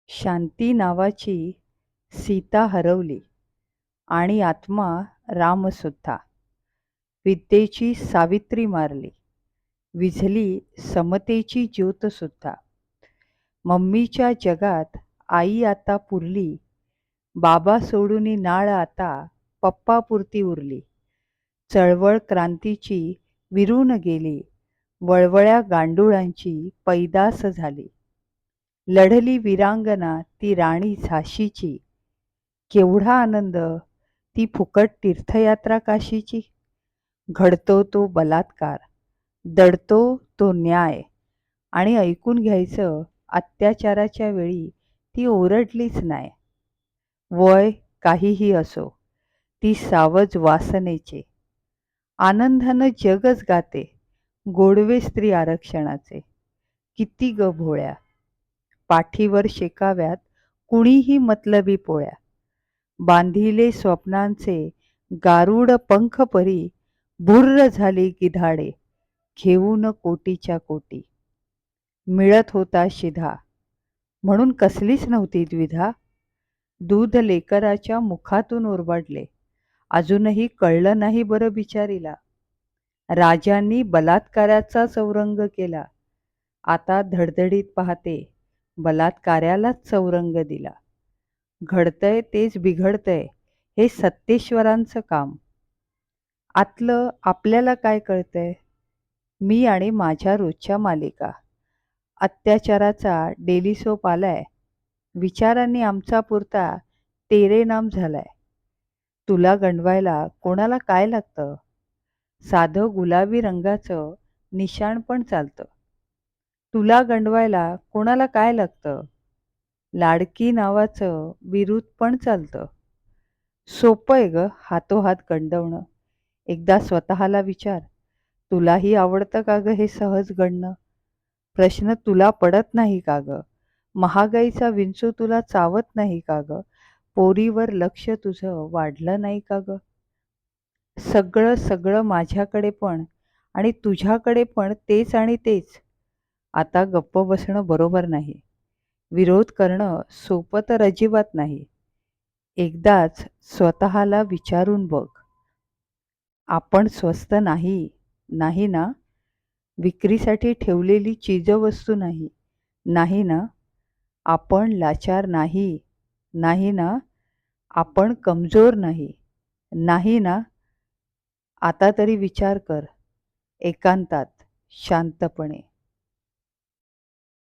शांती नावाची सीता हरवली आणि आत्मा रामसुद्धा. विद्येची सावित्री मारली, विझली समतेची ज्योतसुद्धा. मम्मीच्या जगात आई आता पुरली, बाबा सोडून नाळ आता पप्पापुरती उरली. चळवळ क्रांतीची विरून गेली, वळवळ्या गांडुळांची पैदास झाली. लढली वीरांगना ती राणी झाशीची, केवढा आनंद ती फुकट तीर्थयात्रा काशीची. घडतो तो बलात्कार, दडतो तो न्याय, आणि ऐकून घ्यायचं अत्याचाराच्या वेळी ती ओरडलीच नाही. वय काहीही असो, ती सावज वासनेचे. आनंदानं जगच गाते, गोडवे स्त्री आरक्षणाचे. किती ग भोळ्या, पाठीवर शेकाव्यात कुणीही मतलबी पोळ्या. बांधिले स्वप्नांचे गारुड पंख परी, भुर्र झाली गिधाडे, घेऊन कोटीच्या कोटी. मिळत होता शिधा, म्हणून कसलीच नव्हती द्विधा. दूध लेकराच्या मुखातून ओरबाडले, अजूनही कळलं नाही बरं बिचारीला. राजांनी बलात्काराचा चौरंग केला, आता धडधडीत पाहते बलात्कार्यालाच चौरंग दिला. घडतंय तेच बिघडतंय, हे सत्तेश्वरांचं काम. आतलं आपल्याला काय कळतंय? मी आणि माझ्या रोजच्या मालिका. अत्याचाराचा डेली सोप आलाय, विचारांनी आमचा पुरता तेरे नाम झालाय. तुला गंडवायला कोणाला काय लागतं? साधं गुलाबी रंगाचं निशाण पण चालतं. तुला गंडवायला कोणाला काय लागतं? लाडकी नावाचं बिरूद पण चालतं. सोपं आहे ग हातोहात गंडवणं. एकदा स्वतःला विचार, तुलाही आवडतं का ग हे सहज गणणं? प्रश्न तुला पडत नाही का ग? महागाईचा विंचू तुला चावत नाही का ग? पोरीवर लक्ष तुझं वाढलं नाही का ग? सगळं सगळं माझ्याकडे पण आणि तुझ्याकडे पण तेच आणि तेच. आता गप्प बसणं बरोबर नाही. विरोध करणं सोपं तर अजिबात नाही. एकदाच स्वतःला विचारून बघ, आपण स्वस्त नाही, नाही ना? विक्रीसाठी ठेवलेली चीजवस्तू नाही, नाही ना? आपण लाचार नाही, नाही ना? आपण कमजोर नाही, नाही ना? आता तरी विचार कर, एकांतात, शांतपणे.